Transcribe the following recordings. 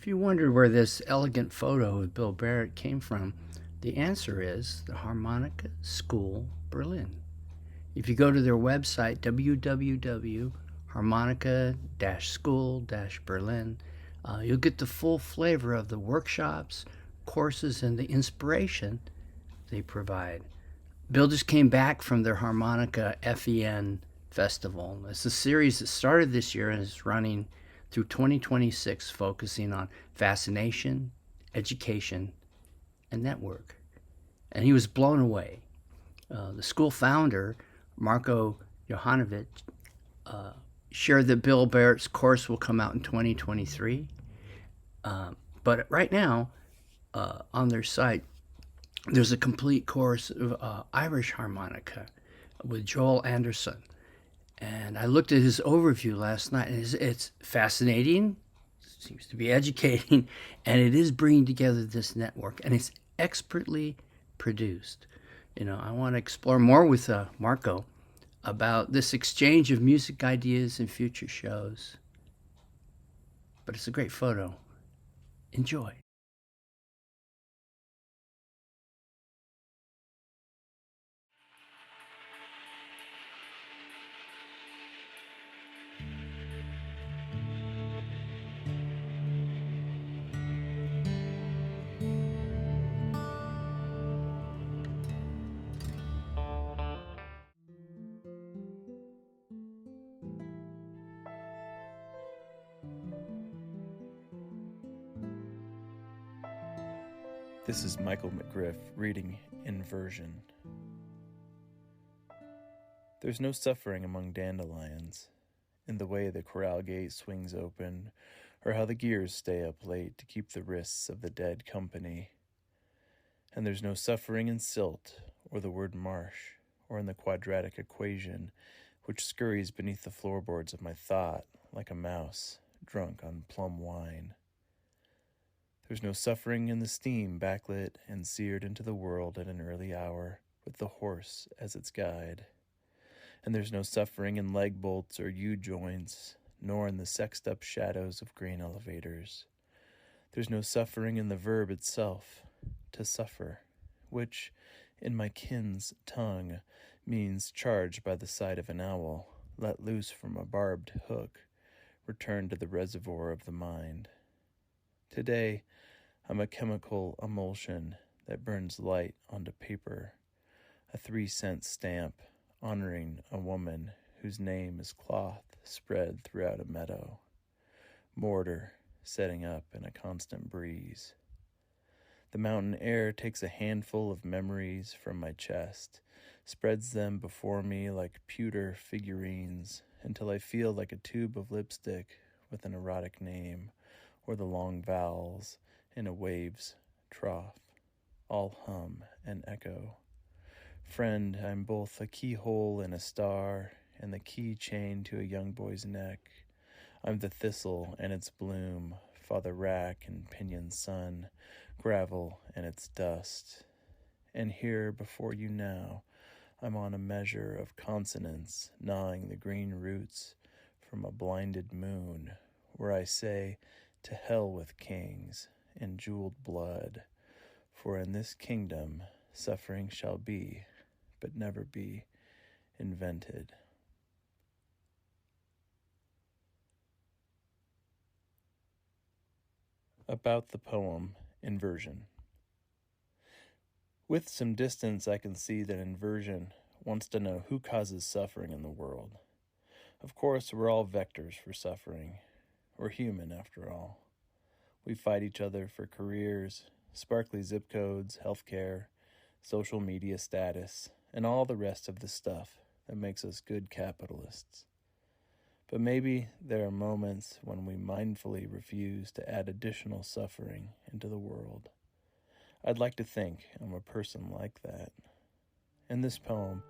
If you wondered where this elegant photo of Bill Barrett came from, the answer is the Harmonica School, Berlin. If you go to their website, www.harmonica-school-berlin, you'll get the full flavor of the workshops, courses, and the inspiration they provide. Bill just came back from their Harmonica FEN Festival. It's a series that started this year and is running through 2026, focusing on fascination, education, and network. And he was blown away. The school founder, Marco Johanovic, shared that Bill Barrett's course will come out in 2023. But right now, on their site, there's a complete course of Irish harmonica with Joel Anderson. And I looked at his overview last night, and it's fascinating, seems to be educating, and it is bringing together this network, and it's expertly produced. I want to explore more with Marco about this exchange of music ideas and future shows. But it's a great photo. Enjoy. This is Michael McGriff reading Inversion. There's no suffering among dandelions, in the way the corral gate swings open, or how the gears stay up late to keep the wrists of the dead company. And there's no suffering in silt, or the word marsh, or in the quadratic equation, which scurries beneath the floorboards of my thought like a mouse drunk on plum wine. There's no suffering in the steam backlit and seared into the world at an early hour, with the horse as its guide. And there's no suffering in leg bolts or U-joints, nor in the sexed-up shadows of grain elevators. There's no suffering in the verb itself, to suffer, which, in my kin's tongue, means charged by the side of an owl, let loose from a barbed hook, returned to the reservoir of the mind. Today, I'm a chemical emulsion that burns light onto paper, a 3-cent stamp honoring a woman whose name is cloth spread throughout a meadow, mortar setting up in a constant breeze. The mountain air takes a handful of memories from my chest, spreads them before me like pewter figurines until I feel like a tube of lipstick with an erotic name, or the long vowels in a wave's trough, all hum and echo. Friend, I'm both a keyhole in a star and the key chain to a young boy's neck. I'm the thistle and its bloom, Father Rack and Pinion Sun, gravel and its dust. And here before you now, I'm on a measure of consonants, gnawing the green roots from a blinded moon, where I say, to hell with kings and jeweled blood, for in this kingdom suffering shall be, but never be invented. About the poem Inversion. With some distance I can see that Inversion wants to know who causes suffering in the world. Of course, we're all vectors for suffering. We're human, after all. We fight each other for careers, sparkly zip codes, healthcare, social media status, and all the rest of the stuff that makes us good capitalists. But maybe there are moments when we mindfully refuse to add additional suffering into the world. I'd like to think I'm a person like that. In this poem,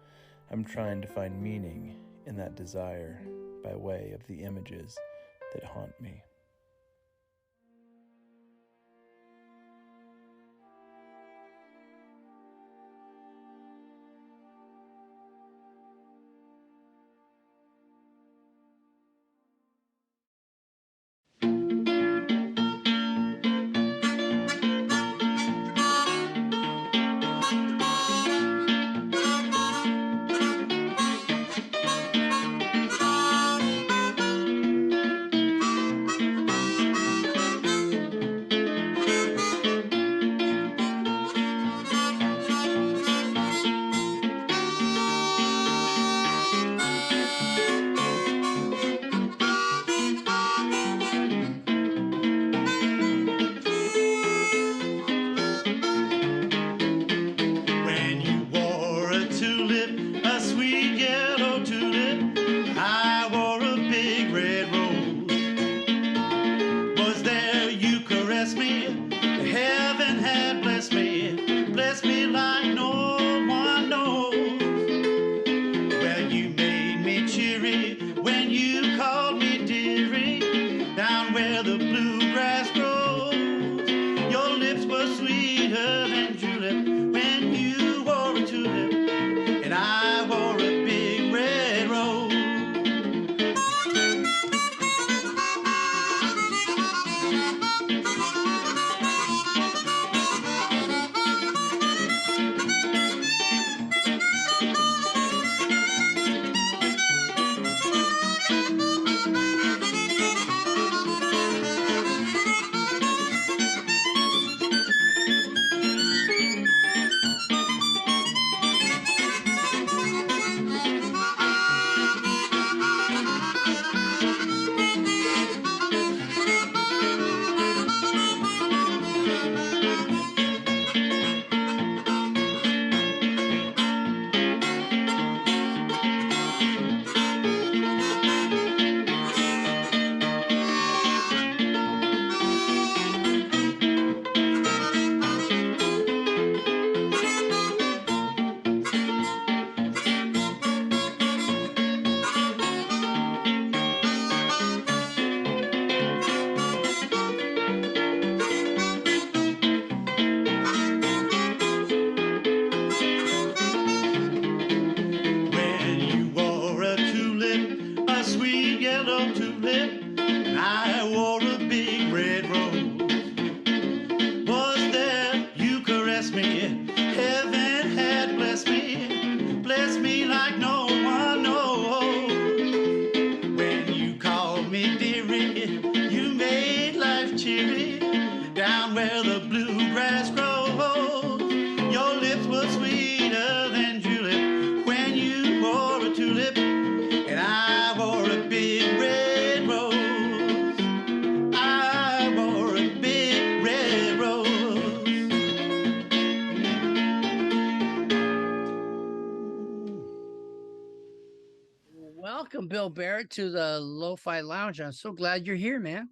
I'm trying to find meaning in that desire by way of the images that haunt me. me when you called me dearie. Down where the bluegrass grows, your lips were sweeter than julep when you wore a tulip, and I wore a big red rose. When you wore a tulip, a sweet yellow tulip, and I wore a big red rose. Was there you caressed me, heaven had blessed me like no one knows. When you called me dearie, you made life cheery, down where the bluegrass grows. Your lips were sweeter than julep when you wore a tulip, and I wore a big red rose. I wore a big red rose. Welcome, Bill Barrett, to the Lo-Fi Lounge. I'm so glad you're here, man.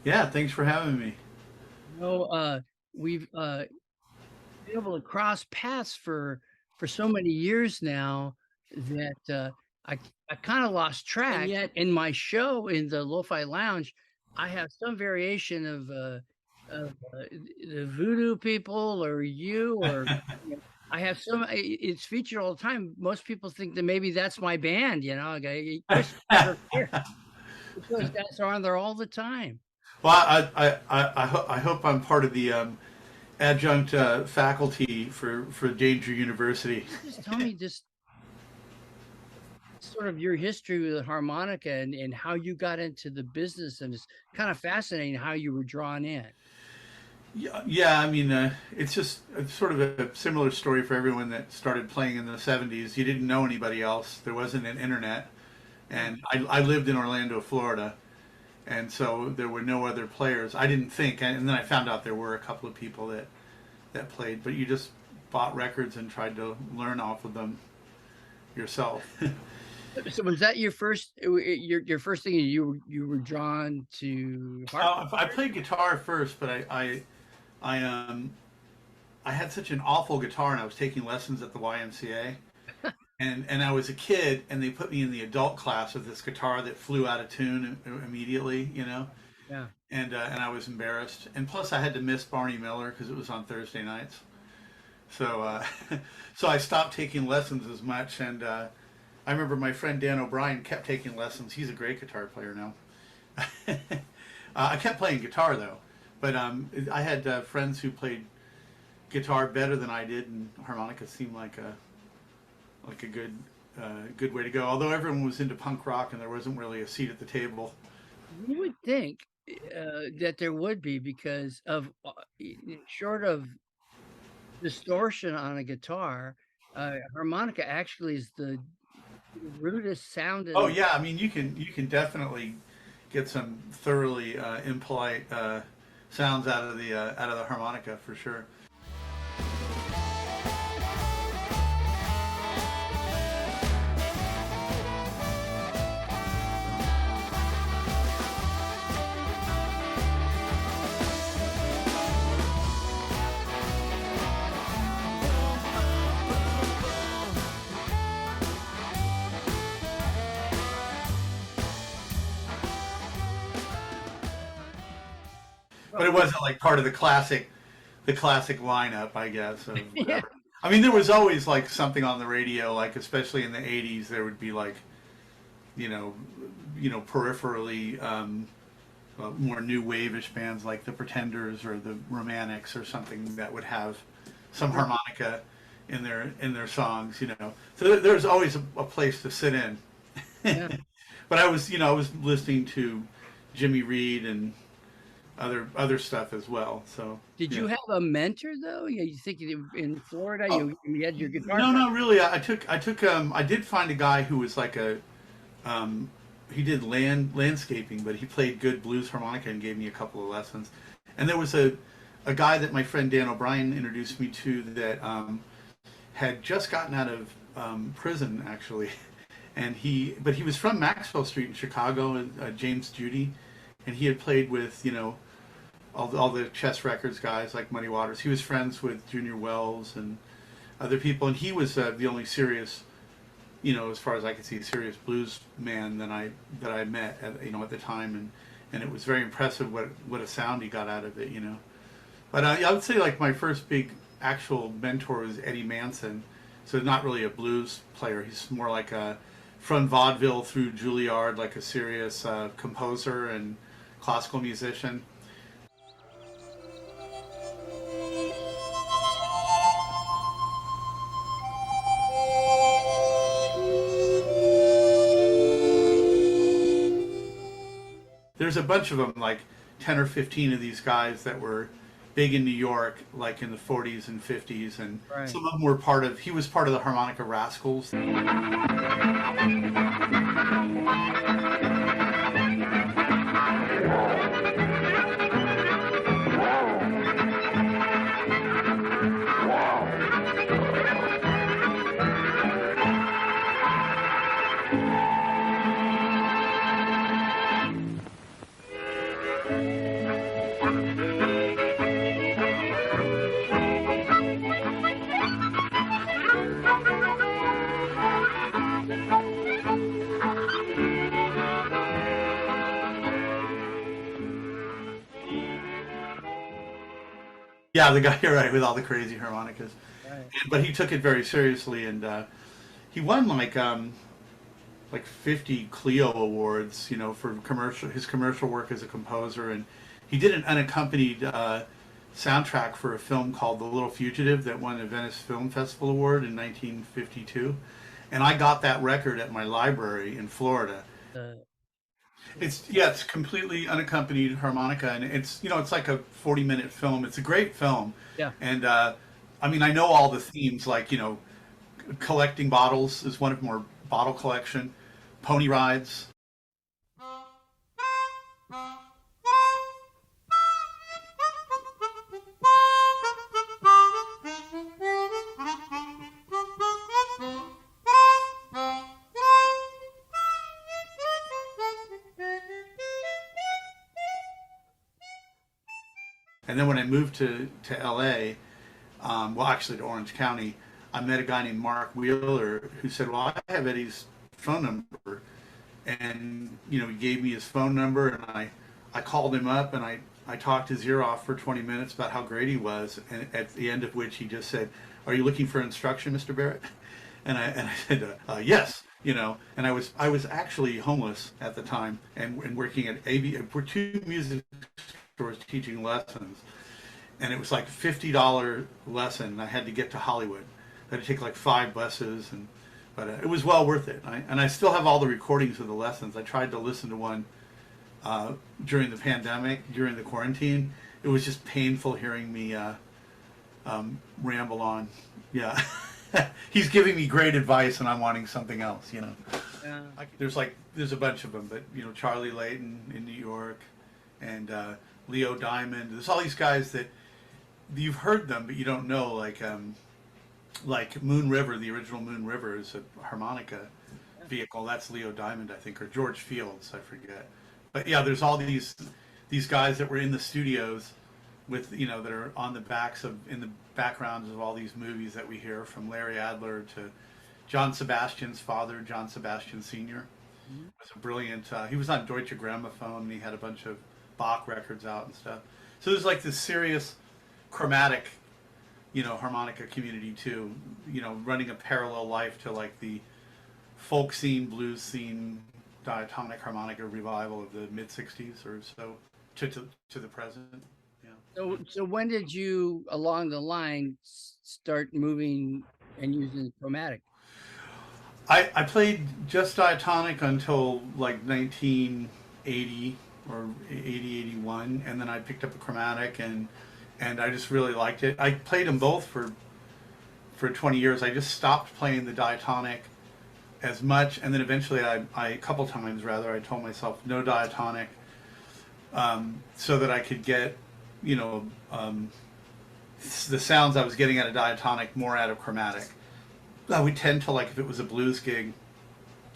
Yeah, thanks for having me. We've been able to cross paths for so many years now that I kind of lost track. And yet, in my show in the Lo-Fi Lounge, I have some variation of the Voodoo people or you or. I have it's featured all the time. Most people think that maybe that's my band, you know. Chris never here. Those guys are on there all the time. Well, I hope I'm part of the adjunct faculty for Danger University. Just tell me just sort of your history with the harmonica and how you got into the business, and it's kind of fascinating how you were drawn in. Yeah, I mean, it's sort of a similar story for everyone that started playing in the 70s. You didn't know anybody else. There wasn't an internet. And I lived in Orlando, Florida. And so there were no other players. I didn't think. And then I found out there were a couple of people that played. But you just bought records and tried to learn off of them yourself. So was that your first thing you were drawn to? I played guitar first, but I had such an awful guitar, and I was taking lessons at the YMCA, and I was a kid, and they put me in the adult class with this guitar that flew out of tune immediately, you know. Yeah. And I was embarrassed, and plus I had to miss Barney Miller because it was on Thursday nights, so so I stopped taking lessons as much, and I remember my friend Dan O'Brien kept taking lessons. He's a great guitar player now. I kept playing guitar though. But I had friends who played guitar better than I did, and harmonica seemed like a good way to go. Although everyone was into punk rock, and there wasn't really a seat at the table. You would think that there would be, because of short of distortion on a guitar, harmonica actually is the rudest sound. Oh yeah, I mean you can definitely get some thoroughly impolite sounds out of the harmonica for sure. but it wasn't like part of the classic lineup, I guess, of Yeah. whatever. I mean, there was always like something on the radio, like especially in the '80s, there would be like, you know, peripherally more new wave-ish bands like the Pretenders or the Romantics or something that would have some harmonica in their songs, you know. So there's always a place to sit in. Yeah. But I was listening to Jimmy Reed and other stuff as well. So Did yeah. you have a mentor though? You think in Florida Oh, you had your guitar no, player? not really. I did find a guy who was like um, he did landscaping, but he played good blues harmonica and gave me a couple of lessons. And there was a guy that my friend Dan O'Brien introduced me to that had just gotten out of prison actually, and but he was from Maxwell Street in Chicago, James Judy, and he had played with all the Chess Records guys like Muddy Waters. He was friends with Junior Wells and other people, and he was the only serious, as far as I could see, serious blues man that I met at the time, and it was very impressive what a sound he got out of it. But I would say like my first big actual mentor was Eddie Manson. So not really a blues player. He's more like from vaudeville through Juilliard, like a serious composer and classical musician. There's a bunch of them, like 10 or 15 of these guys that were big in New York, like in the 40s and 50s, and Right. some of them were he was part of the Harmonica Rascals. Yeah, the guy, you're right, with all the crazy harmonicas. Right. But he took it very seriously, and he won like 50 Clio awards, for his commercial work as a composer, and he did an unaccompanied soundtrack for a film called The Little Fugitive that won the Venice Film Festival Award in 1952, and I got that record at my library in Florida. Uh, It's completely unaccompanied harmonica, and it's like a 40-minute film. It's a great film, yeah. and I mean I know all the themes, like collecting bottles is one of more bottle collection, pony rides. And then when I moved to LA, well, actually to Orange County, I met a guy named Mark Wheeler who said, "Well, I have Eddie's phone number," and he gave me his phone number, and I called him up, and I talked his ear off for 20 minutes about how great he was, and at the end of which he just said, "Are you looking for instruction, Mr. Barrett?" And I said, "Yes." And I was actually homeless at the time, and working at for two music stores teaching lessons, and it was like $50 lesson. And I had to get to Hollywood. I had to take like 5 buses, but it was well worth it. And I still have all the recordings of the lessons. I tried to listen to one during the pandemic, during the quarantine. It was just painful hearing me ramble on. Yeah. He's giving me great advice, and I'm wanting something else. Yeah. There's a bunch of them, but Charlie Layton in New York, and Leo Diamond. There's all these guys that you've heard them, but you don't know. Like Moon River, the original Moon River is a harmonica vehicle. That's Leo Diamond, I think, or George Fields, I forget. But yeah, there's all these guys that were in the studios with that are on the in the backgrounds of all these movies that we hear, from Larry Adler to John Sebastian's father, John Sebastian Sr. Was a brilliant. He was on Deutsche Grammophon, and he had a bunch of Bach records out and stuff. So there's like this serious chromatic, harmonica community too. Running a parallel life to like the folk scene, blues scene, diatonic harmonica revival of the mid '60s or so to the present. Yeah. So when did you, along the line, start moving and using chromatic? I played just diatonic until like 1980 or 80, 81, and then I picked up a chromatic and I just really liked it. I played them both for 20 years. I just stopped playing the diatonic as much, and then eventually I a couple times rather, I told myself no diatonic, so that I could get, the sounds I was getting out of diatonic more out of chromatic. I would tend to, like, if it was a blues gig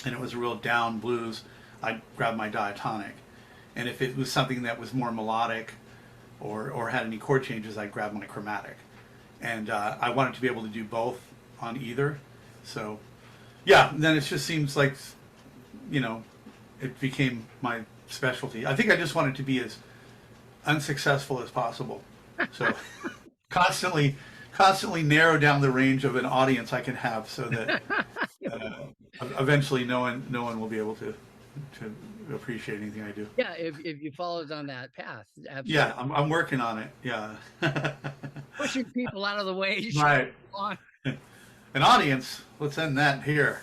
and it was a real down blues, I'd grab my diatonic. And if it was something that was more melodic or had any chord changes, I'd grab my chromatic. And I wanted to be able to do both on either. So, yeah, then it just seems like, it became my specialty. I think I just wanted to be as unsuccessful as possible. So, constantly narrow down the range of an audience I can have, so that eventually no one will be able to appreciate anything I do. Yeah, if you followed on that path, absolutely. Yeah, I'm working on it. Yeah. Pushing people out of the way. Right. On. An audience. Let's end that here.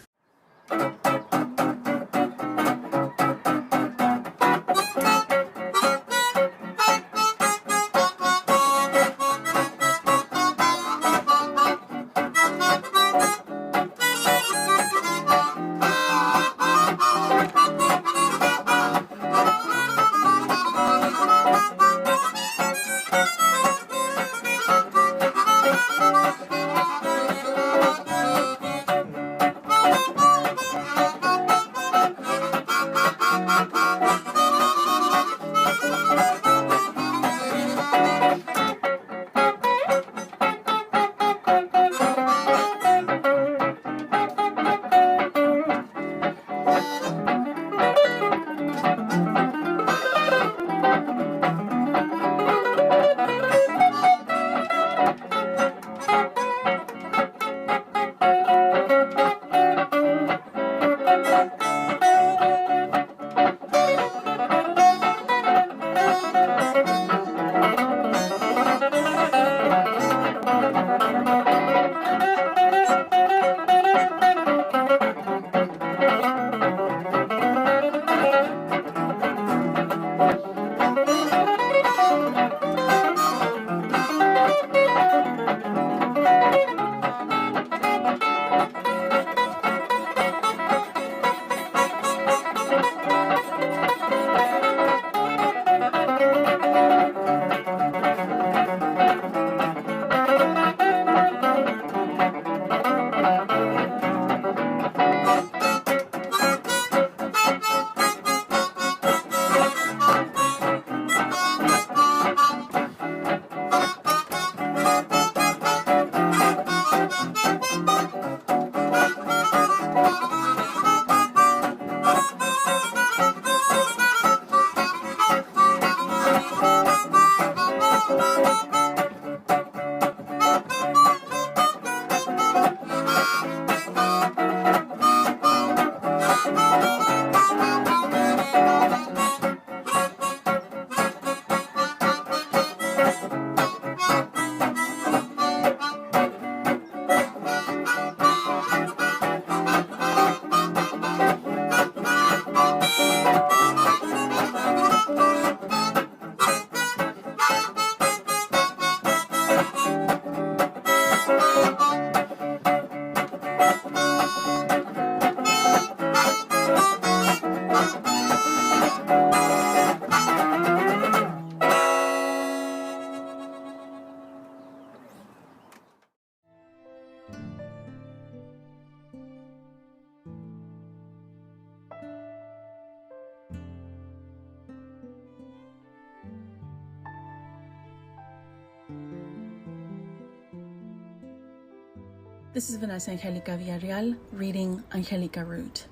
This is Vanessa Angelica Villarreal reading Angelica Root.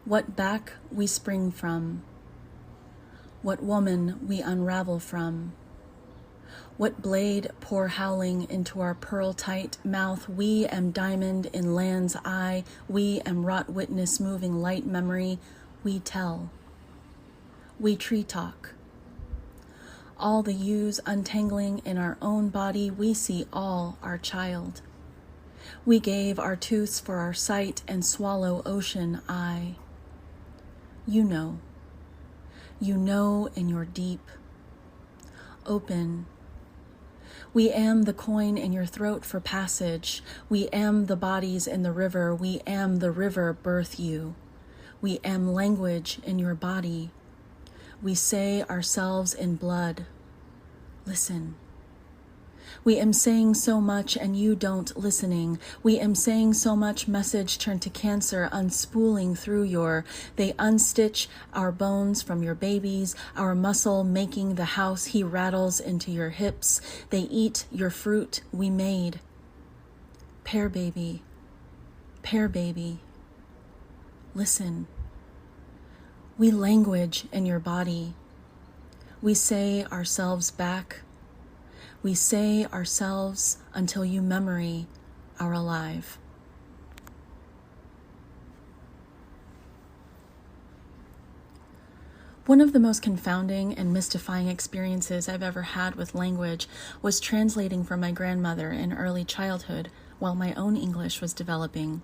What back we spring from, What woman we unravel from? What blade pour howling into our pearl-tight mouth? We am diamond in land's eye. We am wrought witness moving light memory. We tell. We tree talk. All the yous untangling in our own body, we see all our child. We gave our tooths for our sight and swallow ocean eye. You know in your deep, open. We am the coin in your throat for passage. We am the bodies in the river. We am the river birth you. We am language in your body. We say ourselves in blood. Listen. We am saying so much and you don't listening. We am saying so much message turned to cancer unspooling through your. They unstitch our bones from your babies, our muscle making the house he rattles into your hips. They eat your fruit we made. Pear baby, listen. We language in your body. We say ourselves back. We say ourselves until you memory are alive. One of the most confounding and mystifying experiences I've ever had with language was translating for my grandmother in early childhood while my own English was developing.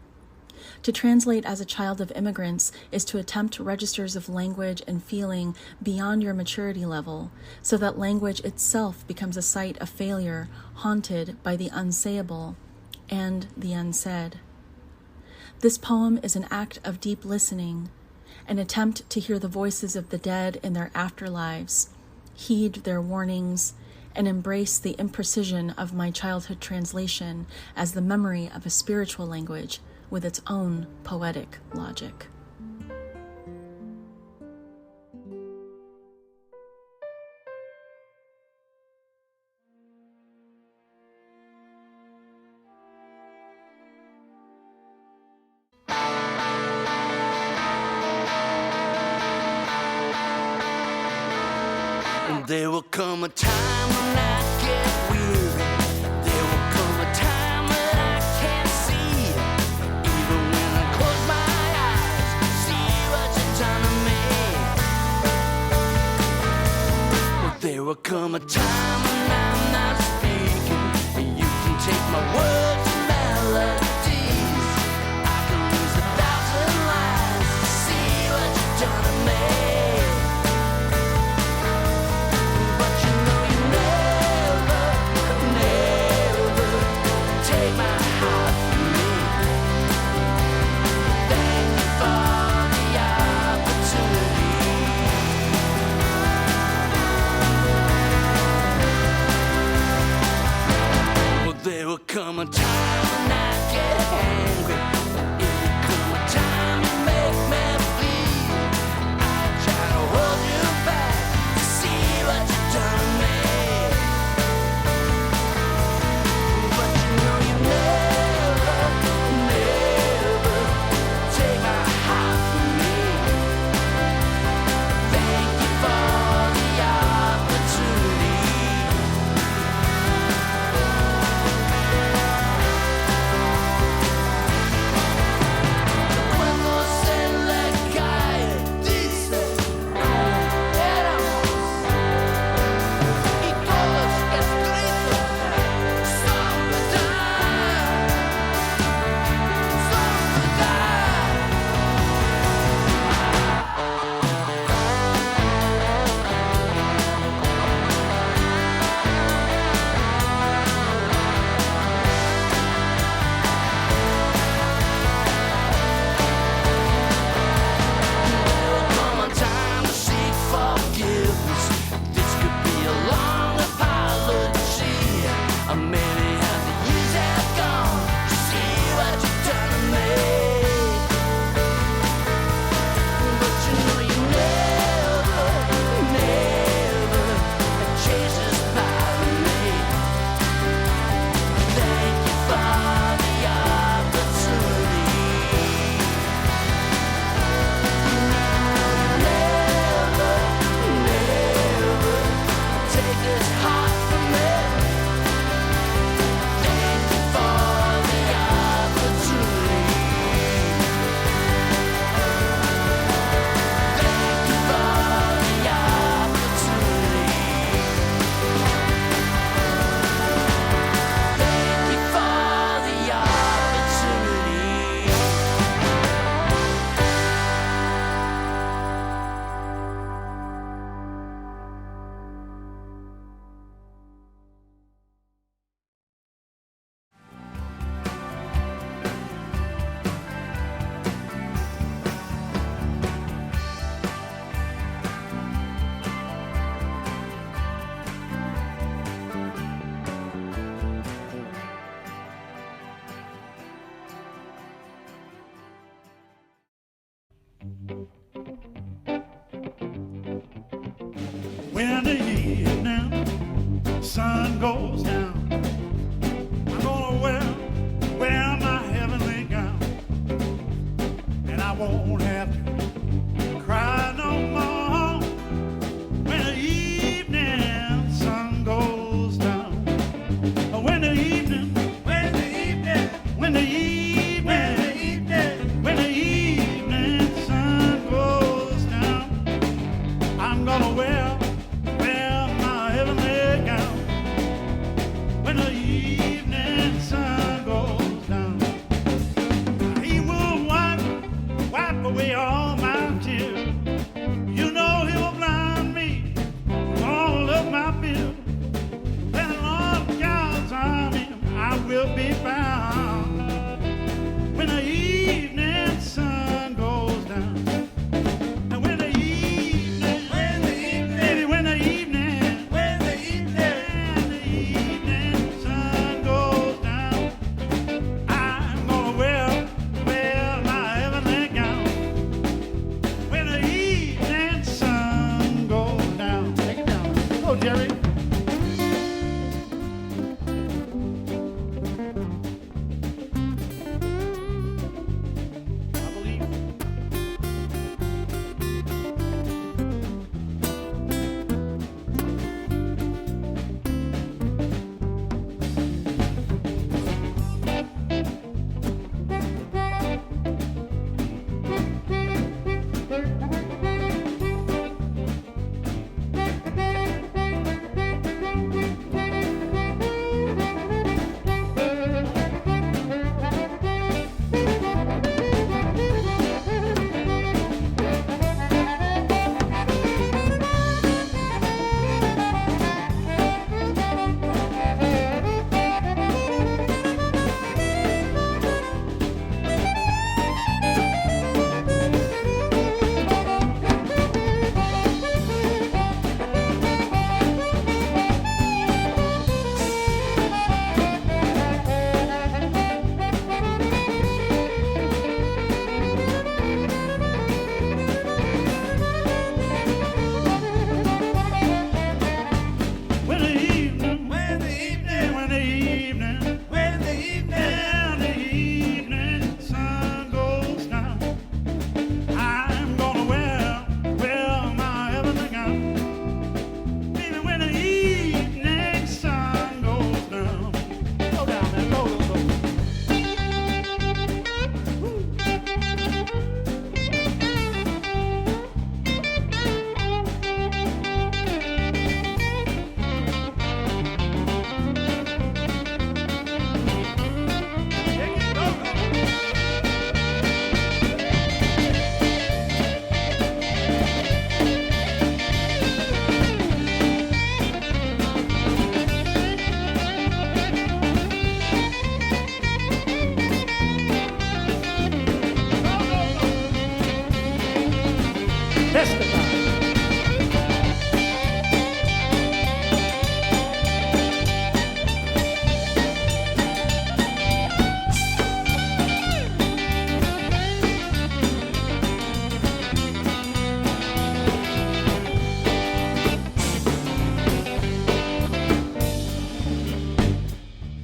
To translate as a child of immigrants is to attempt registers of language and feeling beyond your maturity level, so that language itself becomes a site of failure, haunted by the unsayable and the unsaid. This poem is an act of deep listening, an attempt to hear the voices of the dead in their afterlives, heed their warnings, and embrace the imprecision of my childhood translation as the memory of a spiritual language with its own poetic logic. There will come a time when I get weary. There will come a time that I can't see. Even when I close my eyes, see what you've done to me. Well, there will come a time when I'm not speaking, and you can take my words and melodies. I can lose 1,000 lines to see what you've done to me. when the evening sun goes down. I'm gonna wear my heavenly gown, and I won't have to cry no more when the evening sun goes down. When the evening sun goes down, I'm gonna wear my heavenly gown. When the evening sun goes down, he will wipe away all my tears. You know he will blind me with all of my fears. Then Lord God's army I will be found when the evening sun goes down. And when the evening sun goes down, I'm gonna wear my heavenly gown. When the evening sun goes down. Take it down. Go, Jerry. I believe.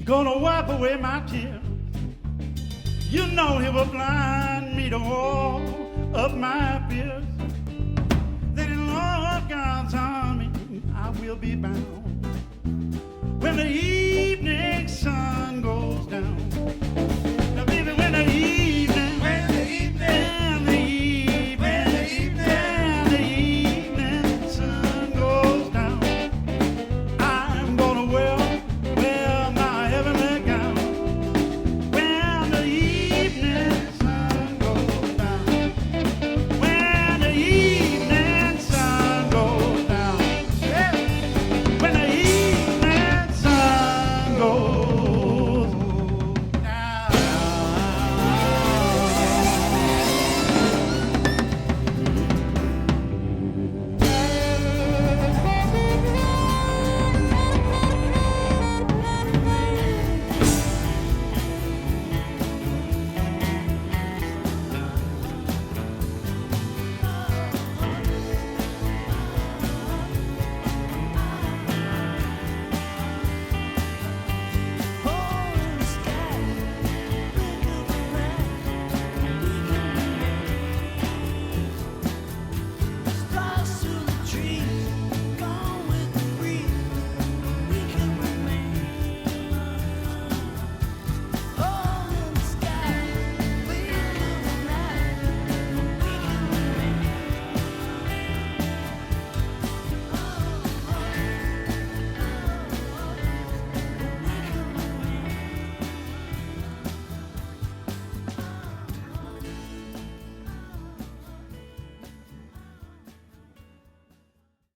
Gonna wipe away my tears. You know he will blind me to all of my fears. Then in Lord God's army I will be bound when the